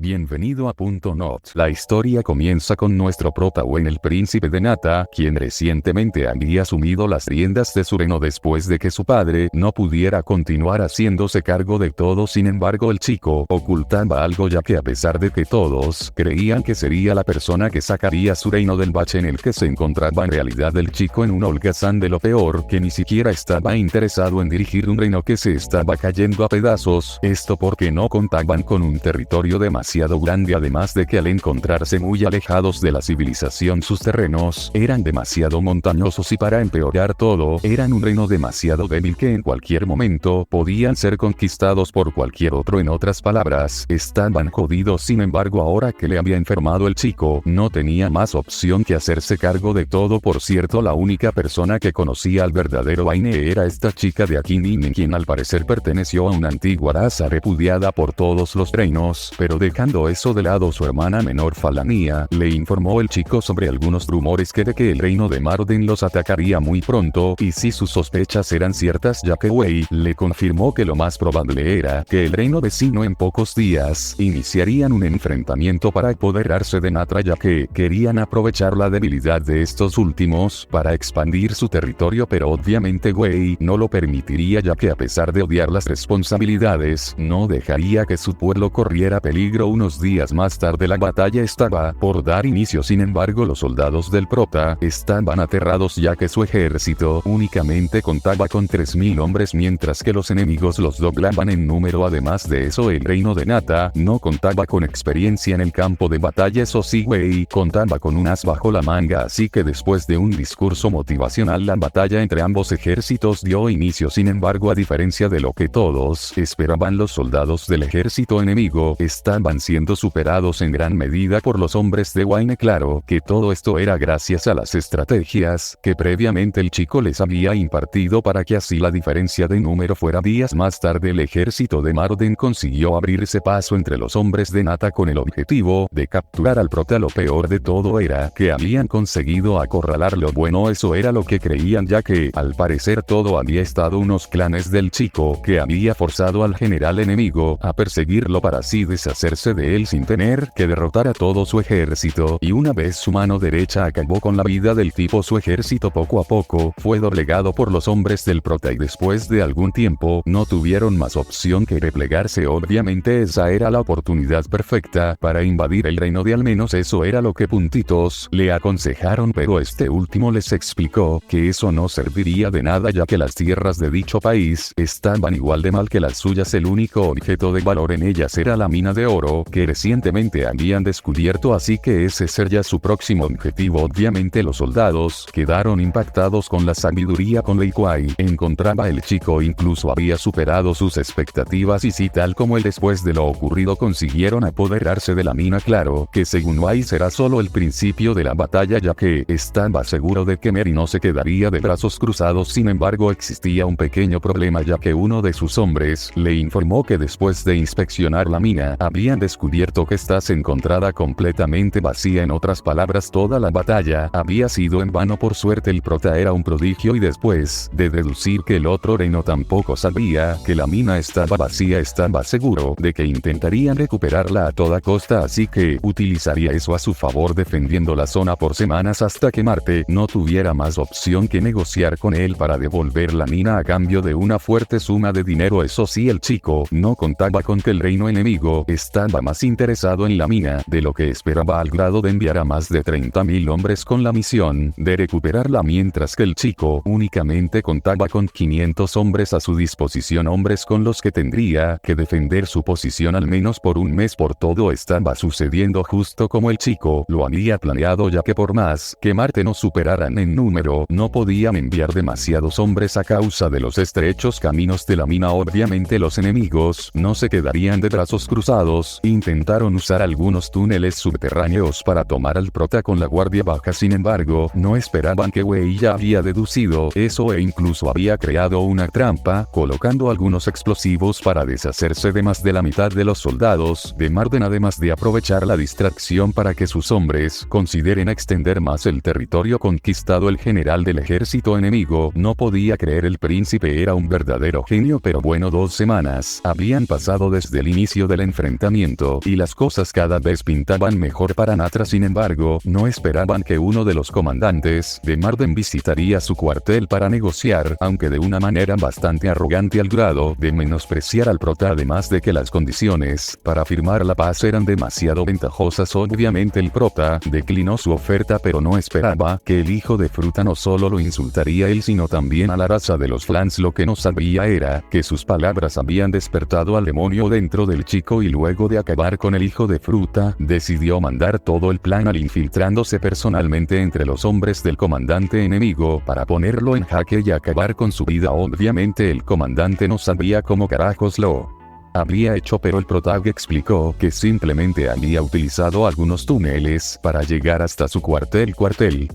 Bienvenido a Punto Not. La historia comienza con nuestro prota Gwen, el príncipe de Nata, quien recientemente había asumido las riendas de su reino después de que su padre no pudiera continuar haciéndose cargo de todo. Sin embargo, el chico ocultaba algo, ya que a pesar de que todos creían que sería la persona que sacaría su reino del bache en el que se encontraba, en realidad el chico en un holgazán de lo peor, que ni siquiera estaba interesado en dirigir un reino que se estaba cayendo a pedazos. Esto porque no contaban con un territorio demasiado grande, además de que al encontrarse muy alejados de la civilización, sus terrenos eran demasiado montañosos y, para empeorar todo, eran un reino demasiado débil que en cualquier momento podían ser conquistados por cualquier otro. En otras palabras, estaban jodidos. Sin embargo, ahora que le había enfermado el chico, no tenía más opción que hacerse cargo de todo. Por cierto, la única persona que conocía al verdadero Vaine era esta chica de aquí, Nini, quien al parecer perteneció a una antigua raza repudiada por todos los reinos, pero dejando eso de lado, su hermana menor Falania le informó el chico sobre algunos rumores de que el reino de Marden los atacaría muy pronto, y si sus sospechas eran ciertas, ya que Wei le confirmó que lo más probable era que el reino vecino en pocos días iniciarían un enfrentamiento para apoderarse de Natra, ya que querían aprovechar la debilidad de estos últimos para expandir su territorio. Pero obviamente Wei no lo permitiría, ya que a pesar de odiar las responsabilidades, no dejaría que su pueblo corriera peligro. Unos días más tarde la batalla estaba por dar inicio. Sin embargo, los soldados del prota estaban aterrados, ya que su ejército únicamente contaba con 3000 hombres, mientras que los enemigos los doblaban en número. Además de eso, el reino de Nata no contaba con experiencia en el campo de batalla. Eso sí, Wei contaba con un as bajo la manga, así que después de un discurso motivacional, la batalla entre ambos ejércitos dio inicio. Sin embargo, a diferencia de lo que todos esperaban, los soldados del ejército enemigo estaban siendo superados en gran medida por los hombres de Wayne. Claro que todo esto era gracias a las estrategias que previamente el chico les había impartido, para que así la diferencia de número fuera. Días más tarde, el ejército de Marden consiguió abrirse paso entre los hombres de Nata con el objetivo de capturar al prota. Lo peor de todo era que habían conseguido acorralarlo. Bueno, eso era lo que creían, ya que al parecer todo había estado unos clanes del chico que había forzado al general enemigo a perseguirlo para así deshacerse de él sin tener que derrotar a todo su ejército. Y una vez su mano derecha acabó con la vida del tipo, su ejército poco a poco fue doblegado por los hombres del prota, y después de algún tiempo no tuvieron más opción que replegarse. Obviamente esa era la oportunidad perfecta para invadir el reino de, al menos eso era lo que Puntitos le aconsejaron, pero este último les explicó que eso no serviría de nada, ya que las tierras de dicho país estaban igual de mal que las suyas. El único objeto de valor en ellas era la mina de oro que recientemente habían descubierto, así que ese sería su próximo objetivo. Obviamente los soldados quedaron impactados con la sabiduría con la cual encontraba el chico, incluso había superado sus expectativas, y si tal como él, después de lo ocurrido consiguieron apoderarse de la mina. Claro que según Wai será solo el principio de la batalla, ya que estaba seguro de que Mary no se quedaría de brazos cruzados. Sin embargo, existía un pequeño problema, ya que uno de sus hombres le informó que después de inspeccionar la mina habían descubierto que esta se encontraba completamente vacía. En otras palabras, toda la batalla había sido en vano. Por suerte el prota era un prodigio, y después de deducir que el otro reino tampoco sabía que la mina estaba vacía, estaba seguro de que intentarían recuperarla a toda costa, así que utilizaría eso a su favor, defendiendo la zona por semanas hasta que Marte no tuviera más opción que negociar con él para devolver la mina a cambio de una fuerte suma de dinero. Eso sí, el chico no contaba con que el reino enemigo estaba más interesado en la mina de lo que esperaba, al grado de enviar a más de 30.000 hombres con la misión de recuperarla, mientras que el chico únicamente contaba con 500 hombres a su disposición, hombres con los que tendría que defender su posición al menos por un mes. Por todo estaba sucediendo justo como el chico lo había planeado, ya que por más que Marte no superaran en número, no podían enviar demasiados hombres a causa de los estrechos caminos de la mina. Obviamente los enemigos no se quedarían de brazos cruzados. Intentaron usar algunos túneles subterráneos para tomar al prota con la guardia baja. Sin embargo, no esperaban que Wei ya había deducido eso, e incluso había creado una trampa colocando algunos explosivos para deshacerse de más de la mitad de los soldados de Marden, además de aprovechar la distracción para que sus hombres consideren extender más el territorio conquistado. El general del ejército enemigo no podía creer, el príncipe era un verdadero genio. Pero bueno, 2 semanas habían pasado desde el inicio del enfrentamiento movimiento y las cosas cada vez pintaban mejor para Natra. Sin embargo, no esperaban que uno de los comandantes de Marden visitaría su cuartel para negociar, aunque de una manera bastante arrogante al grado de menospreciar al prota, además de que las condiciones para firmar la paz eran demasiado ventajosas. Obviamente el prota declinó su oferta, pero no esperaba que el hijo de fruta no solo lo insultaría a él sino también a la raza de los Flans. Lo que no sabía era que sus palabras habían despertado al demonio dentro del chico, y luego de acabar con el hijo de fruta, decidió mandar todo el plan al infiltrándose personalmente entre los hombres del comandante enemigo para ponerlo en jaque y acabar con su vida. Obviamente el comandante no sabía cómo carajos lo había hecho, pero el protag explicó que simplemente había utilizado algunos túneles para llegar hasta su cuartel,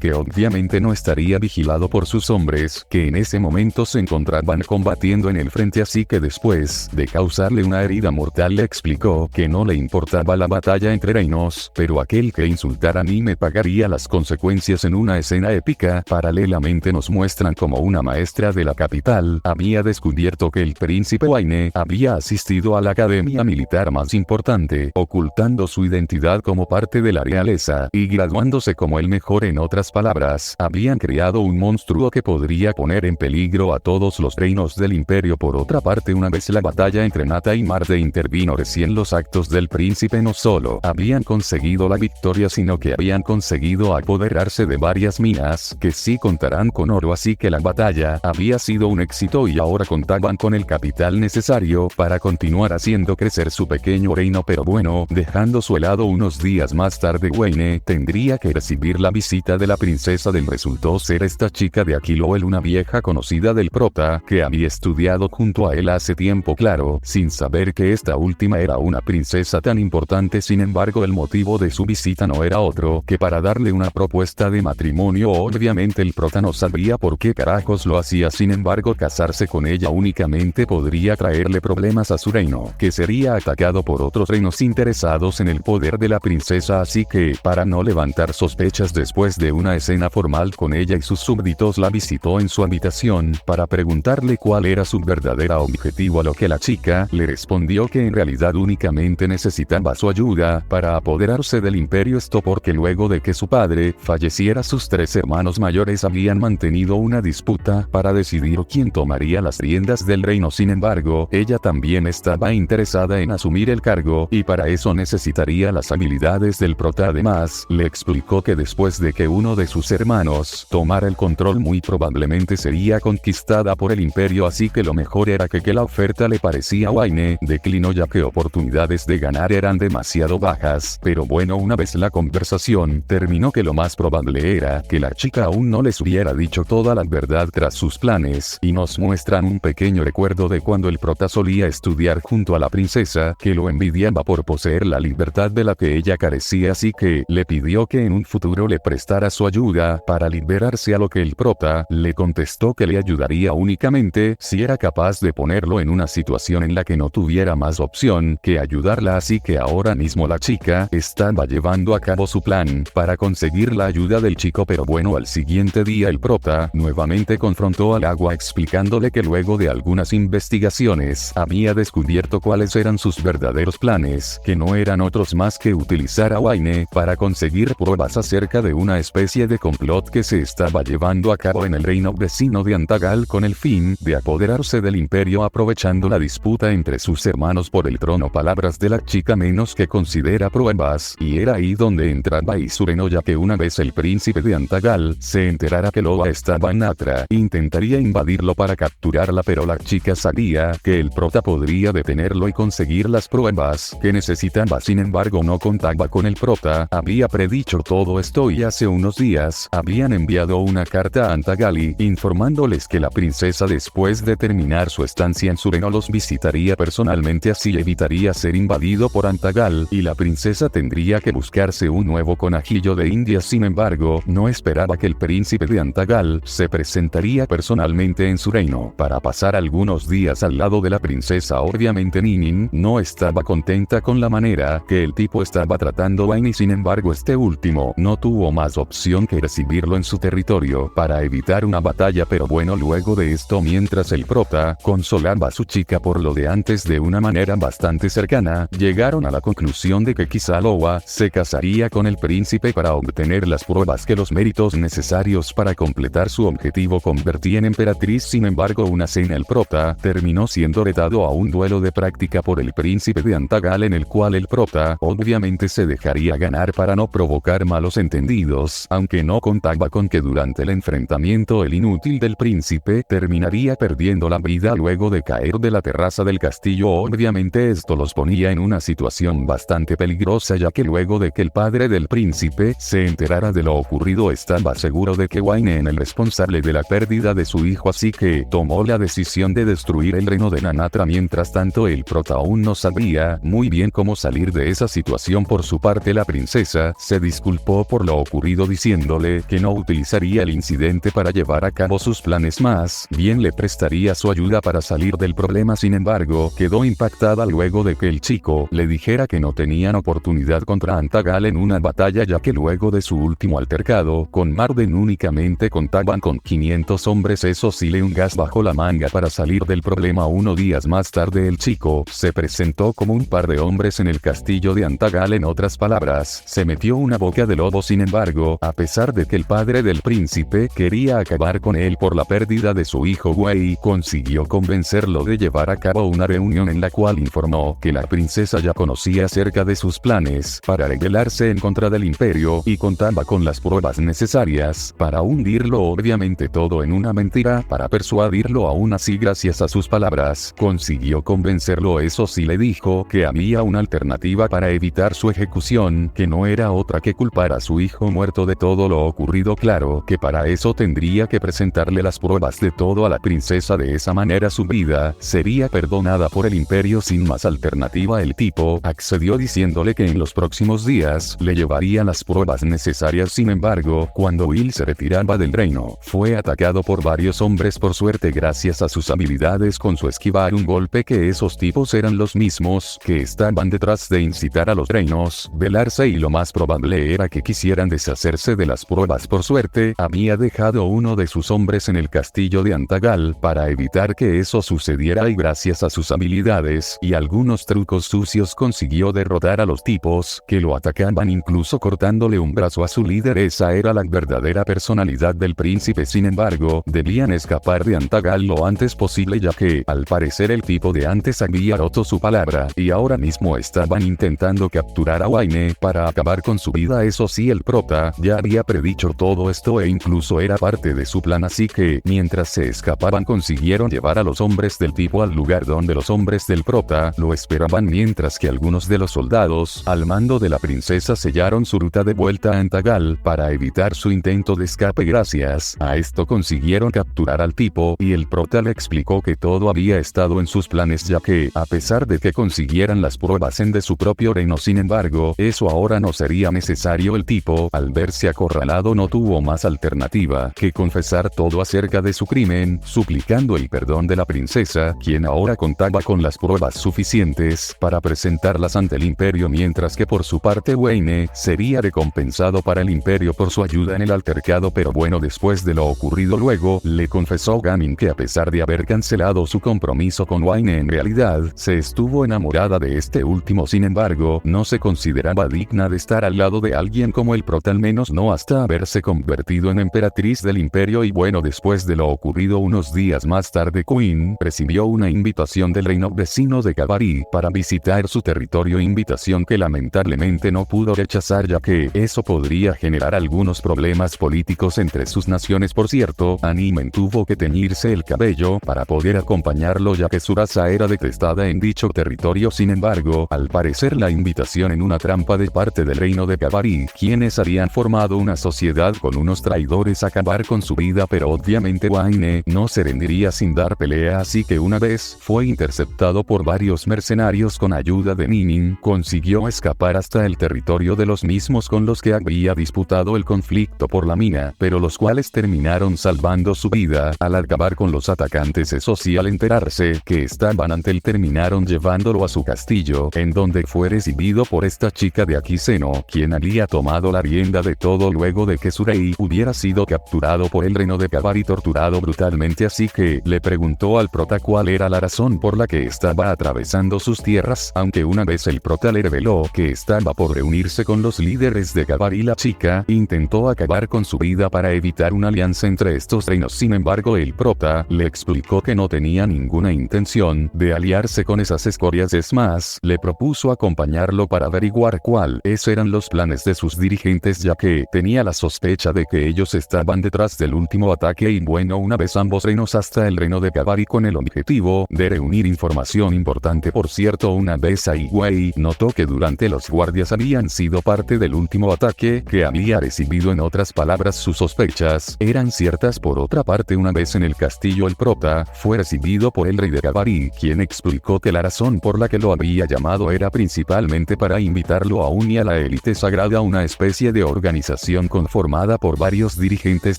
que obviamente no estaría vigilado por sus hombres, que en ese momento se encontraban combatiendo en el frente. Así que después de causarle una herida mortal, le explicó que no le importaba la batalla entre reinos, pero aquel que insultara a mí me pagaría las consecuencias. En una escena épica, paralelamente nos muestran como una maestra de la capital había descubierto que el príncipe Wayne había asistido a la academia militar más importante, ocultando su identidad como parte de la realeza, y graduándose como el mejor. En otras palabras, habían creado un monstruo que podría poner en peligro a todos los reinos del imperio. Por otra parte, una vez la batalla entre Nata y Marde intervino recién, los actos del príncipe no solo habían conseguido la victoria, sino que habían conseguido apoderarse de varias minas que sí contarán con oro. Así que la batalla había sido un éxito y ahora contaban con el capital necesario para continuar haciendo crecer su pequeño reino. Pero bueno, dejando su helado unos días más tarde, Wayne tendría que recibir la visita de la princesa del. Resultó ser esta chica de Aquilowell, una vieja conocida del prota que había estudiado junto a él hace tiempo, claro, sin saber que esta última era una princesa tan importante. Sin embargo, el motivo de su visita no era otro que para darle una propuesta de matrimonio. Obviamente el prota no sabía por qué carajos lo hacía, sin embargo casarse con ella únicamente podría traerle problemas a su reino, que sería atacado por otros reinos interesados en el poder de la princesa. Así que, para no levantar sospechas, después de una escena formal con ella y sus súbditos, la visitó en su habitación para preguntarle cuál era su verdadero objetivo, a lo que la chica le respondió que en realidad únicamente necesitaba su ayuda para apoderarse del imperio. Esto porque luego de que su padre falleciera, sus 3 hermanos mayores habían mantenido una disputa para decidir quién tomaría las riendas del reino. Sin embargo, ella también estaba interesada en asumir el cargo, y para eso necesitaría las habilidades del prota. Además, le explicó que después de que uno de sus hermanos tomara el control, muy probablemente sería conquistada por el imperio, así que lo mejor era que la oferta le parecía a Wayne. Declinó ya que oportunidades de ganar eran demasiado bajas, pero bueno, una vez la conversación terminó, que lo más probable era que la chica aún no les hubiera dicho toda la verdad tras sus planes, y nos muestran un pequeño recuerdo de cuando el prota solía estudiar junto a la princesa, que lo envidiaba por poseer la libertad de la que ella carecía, así que le pidió que en un futuro le prestara su ayuda para liberarse, a lo que el prota le contestó que le ayudaría únicamente si era capaz de ponerlo en una situación en la que no tuviera más opción que ayudarla. Así que ahora mismo la chica estaba llevando a cabo su plan para conseguir la ayuda del chico. Pero bueno, al siguiente día el prota nuevamente confrontó al agua, explicándole que luego de algunas investigaciones había descubierto cuáles eran sus verdaderos planes, que no eran otros más que utilizar a Wayne para conseguir pruebas acerca de una especie de complot que se estaba llevando a cabo en el reino vecino de Antagal con el fin de apoderarse del imperio, aprovechando la disputa entre sus hermanos por el trono. Palabras de la chica menos que considera pruebas, y era ahí donde entraba Isureno, ya que una vez el príncipe de Antagal se enterara que Loa estaba en Natra, intentaría invadirlo para capturarla, pero la chica sabía que el prota podría detenerlo y conseguir las pruebas que necesitaba. Sin embargo, no contaba con el prota, había predicho todo esto, y hace unos días habían enviado una carta a Antagali informándoles que la princesa, después de terminar su estancia en Sureno, los visitaría personalmente, así evitaría ser invadido por Antagal, y la princesa tendría que buscarse un nuevo conejillo de Indias. Sin embargo, no esperaba que el príncipe de Antagal se presentaría personalmente en su reino para pasar algunos días al lado de la princesa. Obviamente obviamente Ninin no estaba contenta con la manera que el tipo estaba tratando a Wayne, y sin embargo este último no tuvo más opción que recibirlo en su territorio para evitar una batalla. Pero bueno, luego de esto, mientras el prota consolaba a su chica por lo de antes de una manera bastante cercana, llegaron a la conclusión de que quizá Loa se casaría con el príncipe para obtener las pruebas que los méritos necesarios para completar su objetivo convertían en emperatriz. Sin embargo, una cena el prota terminó siendo retado a un duelo de práctica por el príncipe de Antagal, en el cual el prota obviamente se dejaría ganar para no provocar malos entendidos, aunque no contaba con que durante el enfrentamiento el inútil del príncipe terminaría perdiendo la vida luego de caer de la terraza del castillo. Obviamente esto los ponía en una situación bastante peligrosa, ya que luego de que el padre del príncipe se enterara de lo ocurrido estaba seguro de que Wayne era el responsable de la pérdida de su hijo, así que tomó la decisión de destruir el reino de Nanatra. Mientras tanto, el prota aún no sabía muy bien cómo salir de esa situación. Por su parte, la princesa se disculpó por lo ocurrido, diciéndole que no utilizaría el incidente para llevar a cabo sus planes, más bien le prestaría su ayuda para salir del problema. Sin embargo, quedó impactada luego de que el chico le dijera que no tenían oportunidad contra Antagal en una batalla, ya que luego de su último altercado con Marden únicamente contaban con 500 hombres. Eso sí, le un gas bajo la manga para salir del problema. Unos días más tarde el chico se presentó como un par de hombres en el castillo de Antagal. En otras palabras, se metió una boca de lobo. Sin embargo, a pesar de que el padre del príncipe quería acabar con él por la pérdida de su hijo, Wei consiguió convencerlo de llevar a cabo una reunión en la cual informó que la princesa ya conocía acerca de sus planes para rebelarse en contra del imperio y contaba con las pruebas necesarias para hundirlo. Obviamente todo en una mentira para persuadirlo. Aún así, gracias a sus palabras, consiguió convencerlo. Eso sí, le dijo que había una alternativa para evitar su ejecución, que no era otra que culpar a su hijo muerto de todo lo ocurrido. Claro que para eso tendría que presentarle las pruebas de todo a la princesa. De esa manera su vida sería perdonada por el imperio sin más alternativa. El tipo accedió diciéndole que en los próximos días le llevaría las pruebas necesarias. Sin embargo, cuando Will se retiraba del reino, fue atacado por varios hombres. Por suerte, gracias a sus habilidades con su esquivar un golpe, que esos tipos eran los mismos que estaban detrás de incitar a los reinos velarse, y lo más probable era que quisieran deshacerse de las pruebas. Por suerte, había dejado uno de sus hombres en el castillo de Antagal para evitar que eso sucediera, y gracias a sus habilidades y algunos trucos sucios consiguió derrotar a los tipos que lo atacaban, incluso cortándole un brazo a su líder. Esa era la verdadera personalidad del príncipe. Sin embargo, debían escapar de Antagal lo antes posible, ya que al parecer el tipo de antes había roto su palabra y ahora mismo estaban intentando capturar a Wayne para acabar con su vida. Eso sí, el prota ya había predicho todo esto e incluso era parte de su plan, así que mientras se escapaban consiguieron llevar a los hombres del tipo al lugar donde los hombres del prota lo esperaban, mientras que algunos de los soldados al mando de la princesa sellaron su ruta de vuelta a Antagal para evitar su intento de escape. Gracias a esto consiguieron capturar al tipo y el prota le explicó que todo había estado en sus planes, ya que a pesar de que consiguieran las pruebas de su propio reino, sin embargo, eso ahora no sería necesario. El tipo, al verse acorralado, no tuvo más alternativa que confesar todo acerca de su crimen, suplicando el perdón de la princesa, quien ahora contaba con las pruebas suficientes para presentarlas ante el imperio, mientras que por su parte Wayne sería recompensado para el imperio por su ayuda en el altercado. Pero bueno, después de lo ocurrido luego, le confesó Gamin que a pesar de haber cancelado su compromiso con Wayne, en realidad se estuvo enamorada de este último. Sin embargo, no se consideraba digna de estar al lado de alguien como el prota, al menos no hasta haberse convertido en emperatriz del imperio. Y bueno, después de lo ocurrido unos días más tarde, Queen recibió una invitación del reino vecino de Kabari para visitar su territorio, invitación que lamentablemente no pudo rechazar, ya que eso podría generar algunos problemas políticos entre sus naciones. Por cierto, Animen tuvo que teñirse el cabello para poder acompañarlo, ya que su raza era detestada en dicho territorio. Sin embargo, al parecer la invitación en una trampa de parte del reino de Kabari, quienes habían formado una sociedad con unos traidores a acabar con su vida. Pero obviamente Wayne no se rendiría sin dar pelea, así que una vez fue interceptado por varios mercenarios con ayuda de Ninin, consiguió escapar hasta el territorio de los mismos con los que había disputado el conflicto por la mina, pero los cuales terminaron salvando su vida al acabar con los atacantes. Eso sí, al enterarse que estaban ante finalmente terminaron llevándolo a su castillo, en donde fue recibido por esta chica de Akiseno, quien había tomado la rienda de todo luego de que Surei hubiera sido capturado por el reino de Kabar y torturado brutalmente, así que le preguntó al prota cuál era la razón por la que estaba atravesando sus tierras, aunque una vez el prota le reveló que estaba por reunirse con los líderes de Kabar y la chica intentó acabar con su vida para evitar una alianza entre estos reinos. Sin embargo, el prota le explicó que no tenía ninguna intención de aliarse con esas escorias, es más, le propuso acompañarlo para averiguar cuáles eran los planes de sus dirigentes, ya que tenía la sospecha de que ellos estaban detrás del último ataque. Y bueno, una vez ambos reinos hasta el reino de Kabar y con el objetivo de reunir información importante. Por cierto, una vez Ai Wei notó que durante los guardias habían sido parte del último ataque que había recibido. En otras palabras, sus sospechas eran ciertas. Por otra parte, una vez en el castillo, el prota fue recibido por el rey de Kabar, quien explicó que la razón por la que lo había llamado era principalmente para invitarlo a unir a la élite sagrada, una especie de organización conformada por varios dirigentes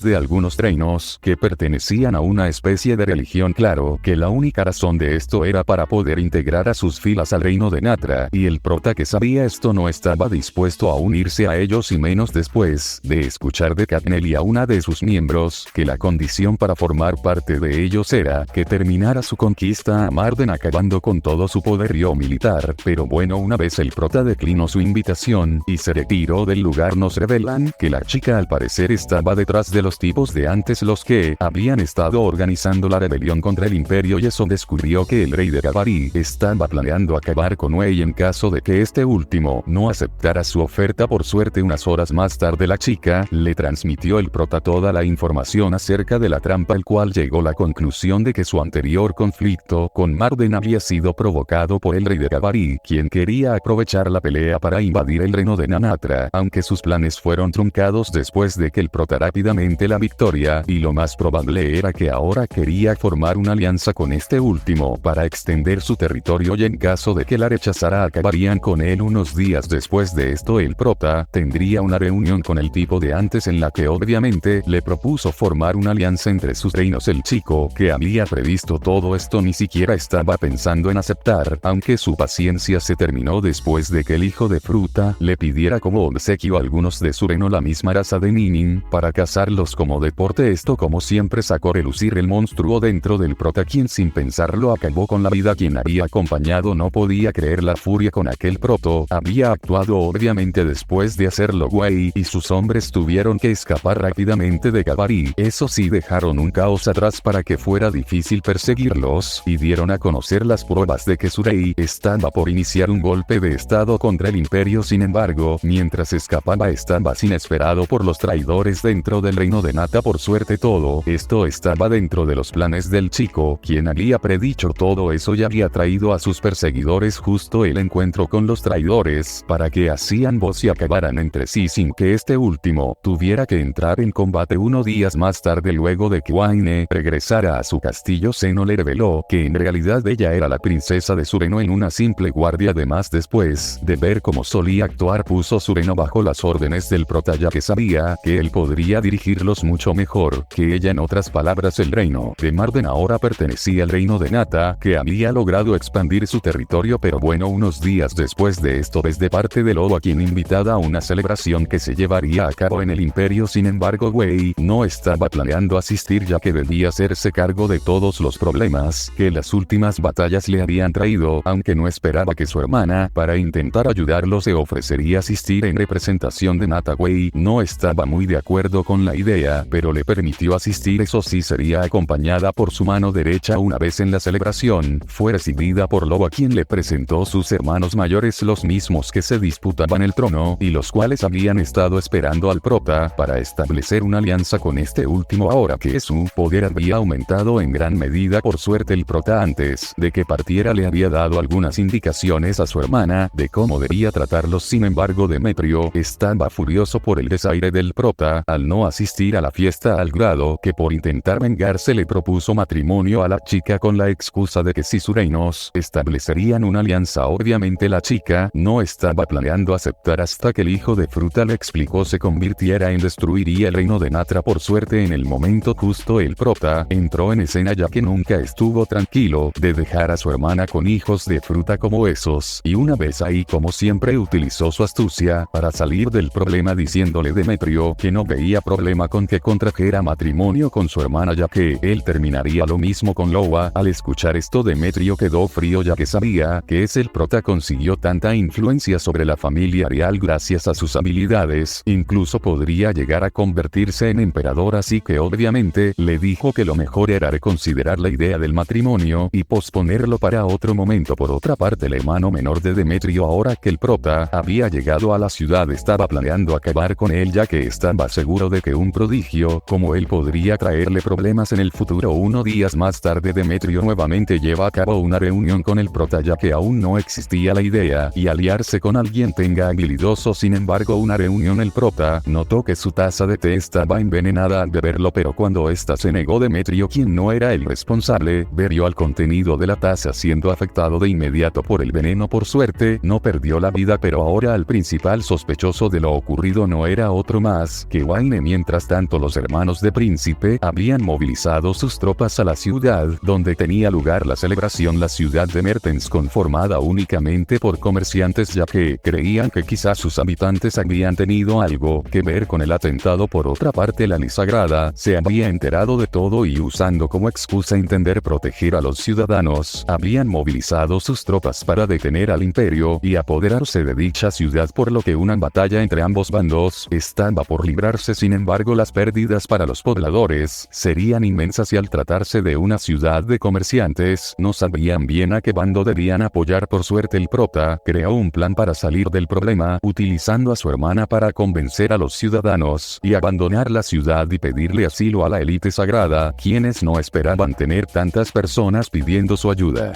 de algunos reinos que pertenecían a una especie de religión. Claro que la única razón de esto era para poder integrar a sus filas al reino de Natra, y el prota, que sabía esto, no estaba dispuesto a unirse a ellos, y menos después de escuchar de Katnel y a una de sus miembros que la condición para formar parte de ellos era que terminara su conquista a Marden, acabando con todo su poderío militar. Pero bueno, una vez el prota declinó su invitación y se retiró del lugar, nos revelan que la chica al parecer estaba detrás de los tipos de antes, los que habían estado organizando la rebelión contra el imperio, y eso descubrió que el rey de Kabari estaba planeando acabar con Wei en caso de que este último no aceptara su oferta. Por suerte, unas horas más tarde la chica le transmitió el prota toda la información acerca de la trampa, el cual llegó a la conclusión de que su anterior conflicto con Marden había sido provocado por el rey de Kabari, quien quería aprovechar la pelea para invadir el reino de Nanatra, aunque sus planes fueron truncados después de que el prota rápidamente la victoria, y lo más probable era que ahora quería formar una alianza con este último para extender su territorio, y en caso de que la rechazara acabarían con él. Unos días después de esto, el prota tendría una reunión con el tipo de antes en la que obviamente le propuso formar una alianza entre sus reinos. El chico que había previsto todo esto ni siquiera estaba pensando en aceptar, aunque su paciencia se terminó después de que el hijo de fruta le pidiera como obsequio a algunos de su reino la misma raza de Ninin para cazarlos como deporte. Esto, como siempre, sacó a relucir el monstruo dentro del prota, quien sin pensarlo acabó con la vida. Quien había acompañado no podía creer la furia con aquel proto había actuado. Obviamente, después de hacerlo, Wei y sus hombres tuvieron que escapar rápidamente de Kabari. Eso sí, dejaron un caos atrás para que fuera difícil perseguirlos, y dieron a conocer las pruebas de que Surei estaba por iniciar un golpe de estado contra el imperio. Sin embargo, mientras escapaba estaba inesperado por los traidores dentro del reino de Nata. Por suerte, todo esto estaba dentro de los planes del chico, quien había predicho todo eso y había traído a sus perseguidores justo el encuentro con los traidores, para que así ambos se acabaran entre sí sin que este último tuviera que entrar en combate. Unos días más tarde, luego de que Waine regresara a su castillo, Zeno le reveló que en realidad ella era la princesa de su reino en una simple guardia. Además, después de ver cómo solía actuar, puso su reino bajo las órdenes del prota, ya que sabía que él podría dirigirlos mucho mejor que ella. En otras palabras, el reino de Marden ahora pertenecía al reino de Nata, que había logrado expandir su territorio. Pero bueno, unos días después de esto, desde parte de Lobo, a quien invitada a una celebración que se llevaría a cabo en el imperio. Sin embargo, Wei no estaba planeando asistir, ya que debía hacerse cargo de todos los problemas que las últimas batallas le habían traído, aunque no esperaba que su hermana, para intentar ayudarlo, se ofrecería asistir en representación de Nata. Wei no estaba muy de acuerdo con la idea, pero le permitió asistir. Eso sí, sería acompañada por su mano derecha. Una vez en la celebración, fue recibida por Lobo, a quien le presentó sus hermanos mayores, los mismos que se disputaban el trono y los cuales habían estado esperando al prota para establecer una alianza con este último ahora que su poder había aumentado en gran medida. Por suerte, el prota, antes de que partiera, le había dado algunas indicaciones a su hermana de cómo debía tratarlos. Sin embargo, Demetrio estaba furioso por el desaire del prota al no asistir a la fiesta, al grado que por intentar vengarse le propuso matrimonio a la chica con la excusa de que si sus reinos establecerían una alianza. Obviamente la chica no estaba planeando aceptar hasta que el hijo de fruta le explicó se convirtiera en destruiría el reino de Natra. Por suerte, en el momento justo, el prota entró en escena, ya que nunca estuvo tranquilo de dejar a su hermana con hijos de fruta como esos, y una vez ahí como siempre utilizó su astucia para salir del problema diciéndole Demetrio que no veía problema con que contrajera matrimonio con su hermana ya que él terminaría lo mismo con Loa. Al escuchar esto Demetrio quedó frío ya que sabía que el prota consiguió tanta influencia sobre la familia real gracias a sus habilidades, incluso podría llegar a convertirse en emperador, así que obviamente le dijo que lo mejor era reconsiderar la idea del matrimonio y posponerlo para otro momento. Por otra parte, el hermano menor de Demetrio, ahora que el prota había llegado a la ciudad, estaba planeando acabar con él ya que estaba seguro de que un prodigio como él podría traerle problemas en el futuro. Unos días más tarde Demetrio nuevamente lleva a cabo una reunión con el prota ya que aún no existía la idea y aliarse con alguien tenga habilidoso. Sin embargo, una reunión el prota notó que su taza de té estaba envenenada al beberlo, pero cuando esta se negó Demetrio, quien no era el responsable, bebió al contenido de la taza siendo afectado de inmediato por el veneno. Por suerte, no perdió la vida, pero ahora el principal sospechoso de lo ocurrido no era otro más que Wayne. Mientras tanto, los hermanos de Príncipe habían movilizado sus tropas a la ciudad donde tenía lugar la celebración. La ciudad de Mertens, conformada únicamente por comerciantes ya que creían que quizás sus habitantes habían tenido algo que ver con el atentado. Por otra parte, la Nisagrada se había enterado de todo y usando como excusa intentar proteger a los ciudadanos, habían movilizado sus tropas para detener al imperio y apoderarse de dicha ciudad, por lo que una batalla entre ambos bandos estaba por librarse. Sin embargo, las pérdidas para los pobladores serían inmensas y al tratarse de una ciudad de comerciantes, no sabían bien a qué bando debían apoyar. Por suerte, el prota creó un plan para salir del problema, utilizando a su hermana para convencer a los ciudadanos y abandonar la ciudad y pedirle asilo a la élite sagrada, quienes no esperaban tener tantas personas pidiendo su ayuda.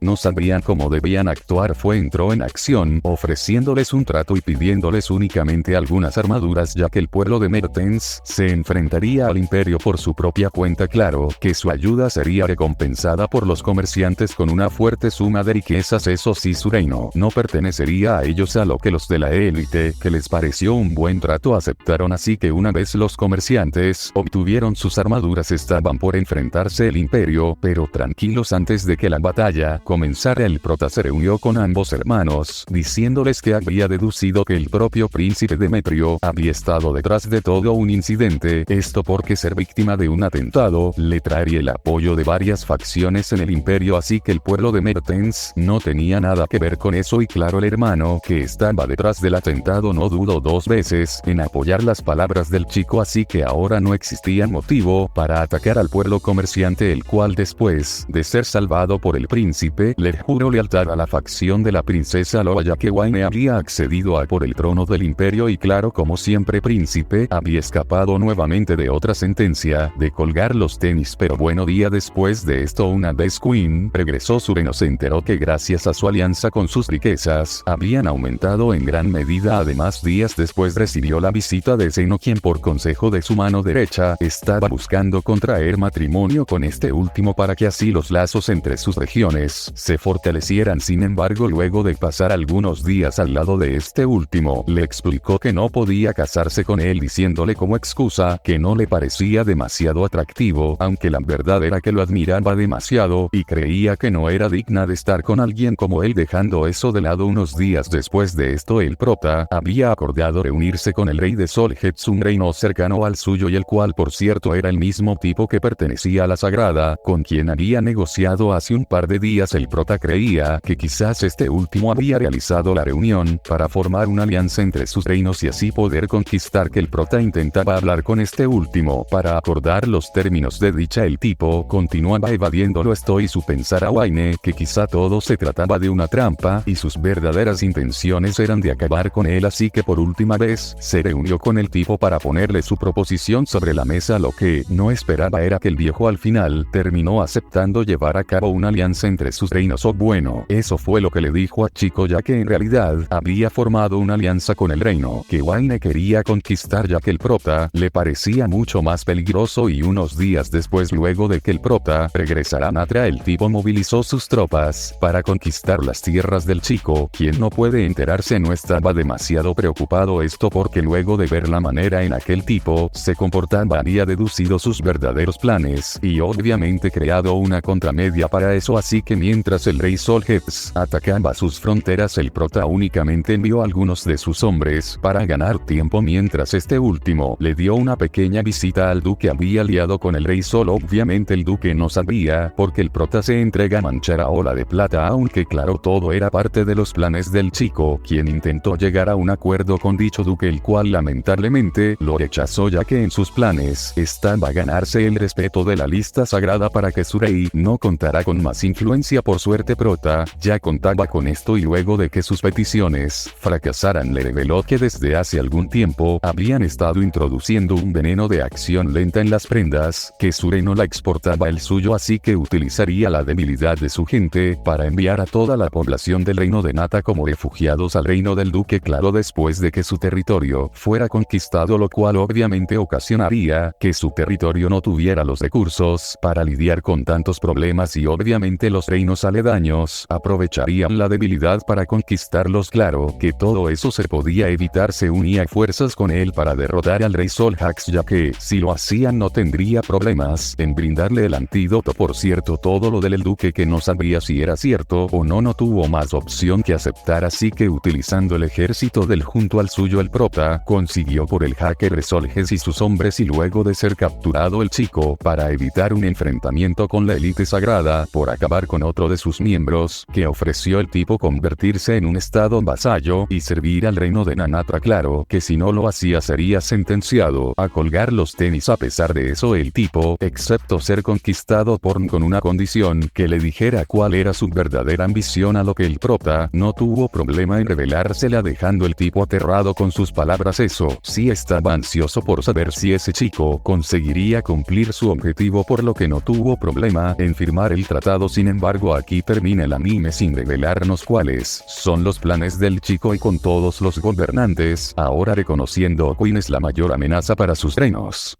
No sabían cómo debían actuar. Entró en acción, ofreciéndoles un trato y pidiéndoles únicamente algunas armaduras ya que el pueblo de Mertens se enfrentaría al imperio por su propia cuenta. Claro que su ayuda sería recompensada por los comerciantes con una fuerte suma de riquezas. Eso sí, su reino no pertenecería a ellos, a lo que los de la élite, que les pareció un buen trato, aceptaron. Así que una vez los comerciantes obtuvieron sus armaduras, estaban por enfrentarse el imperio, pero tranquilos. Antes de que la batalla comenzara, el prota se reunió con ambos hermanos, diciéndoles que había deducido que el propio príncipe Demetrio había estado detrás de todo un incidente, esto porque ser víctima de un atentado le traería el apoyo de varias facciones en el imperio, así que el pueblo de Mertens no tenía nada que ver con eso. Y claro, el hermano que estaba detrás del atentado no dudó dos veces en apoyar las palabras del chico, así que ahora no existía motivo para atacar al pueblo comerciante, el cual después de ser salvado por el príncipe le juró lealtad a la facción de la princesa Loa ya que Wayne había accedido a por el trono del imperio. Y claro, como siempre, Príncipe había escapado nuevamente de otra sentencia de colgar los tenis. Pero bueno, día después de esto, una vez Queen regresó, su reino se enteró que gracias a su alianza con sus riquezas habían aumentado en gran medida. Además, días después recibió la visita de Zeno, quien por consejo de su mano derecha estaba buscando contraer matrimonio con este último para que así los lazos entre sus regiones se fortalecieran. Sin embargo, luego de pasar algunos días al lado de este último, le explicó que no podía casarse con él, diciéndole como excusa que no le parecía demasiado atractivo, aunque la verdad era que lo admiraba demasiado y creía que no era digna de estar con alguien como él. Dejando eso de lado, unos días después de esto, el prota había acordado reunirse con el rey de Solhetz, un reino cercano al suyo y el cual por cierto era el mismo tipo que pertenecía a la Sagrada, con quien había negociado hace un par de días. El prota creía que quizás este último había realizado la reunión para formar una alianza entre sus reinos y así poder conquistar. Que el prota intentaba hablar con este último para acordar los términos de dicha. El tipo continuaba evadiéndolo. Esto hizo pensar a Wayne que quizá todo se trataba de una trampa y sus verdaderas intenciones eran de acabar con él, así que por última vez se reunió con el tipo para ponerle su proposición sobre la mesa. Lo que no esperaba era que el viejo al final terminó aceptando llevar a cabo una alianza entre sus reinos. Oh bueno, eso fue lo que le dijo a Chico, ya que en realidad había formado una alianza con el reino que Wayne quería conquistar, ya que el prota le parecía mucho más peligroso. Y unos días después, luego de que el prota regresara a Natra, el tipo movilizó sus tropas para conquistar las tierras del chico. Quien no puede enterarse no estaba demasiado preocupado esto, porque luego de ver la manera en aquel tipo se comportaba había deducido sus verdaderos planes y obviamente creado una contramedia para eso. Así que mientras el rey Solhex atacaba sus fronteras, el prota únicamente envió a algunos de sus hombres para ganar tiempo, mientras este último le dio una pequeña visita al duque. Había aliado con el rey Sol. Obviamente el duque no sabía, porque el prota se entrega a manchar a Ola de Plata, aunque claro, todo era parte de los planes del chico, quien intentó llegar a un acuerdo con dicho duque, el cual lamentablemente lo rechazó, ya que en sus planes estaba ganarse el respeto de la lista sagrada para que su rey no contara con más influencia. Por suerte prota ya contaba con esto, y luego de que sus peticiones fracasaran le reveló que desde hace algún tiempo habían estado introduciendo un veneno de acción lenta en las prendas, que su rey no la exportaba el suyo, así que utilizaría la debilidad de su gente para enviar a toda la población del reino de Nata como refugiados al reino del duque, claro, después de que su territorio fuera conquistado, lo cual obviamente ocasionaría que su territorio no tuviera los recursos para lidiar con tantos problemas, y obviamente los reinos aledaños aprovecharían la debilidad para conquistarlos. Claro que todo eso se podía evitar, se unía fuerzas con él para derrotar al rey Solhax, ya que si lo hacían no tendría problemas en brindarle el antídoto. Por cierto, todo lo del duque, que no sabía si era cierto o no, no tuvo más opción que aceptar, así que utilizando el ejército del junto al suyo, el prota consiguió por el hacker Resolges y sus hombres, y luego de ser capturado el chico, para evitar un enfrentamiento con la élite sagrada por acabar con otro de sus miembros, que ofreció el tipo convertirse en un estado vasallo y servir al reino de Nanatra. Claro que si no lo hacía sería sentenciado a colgar los tenis. A pesar de eso, el tipo aceptó ser conquistado con una condición: que le dijera cuál era su verdadera ambición, a lo que el prota no tuvo problema en revelársela, dejando el tipo aterrado con sus palabras. Eso sí, estaba ansioso por saber si ese chico conseguiría cumplir su objetivo, por lo que no tuvo problema en firmar el tratado. Sin embargo, aquí termina el anime sin revelarnos cuáles son los planes del chico, y con todos los gobernantes ahora reconociendo a Queen es la mayor amenaza para sus reinos.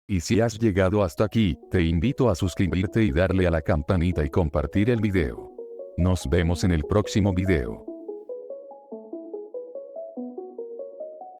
Y si has llegado hasta aquí, te invito a suscribirte y darle a la campanita y compartir el video. Nos vemos en el próximo video.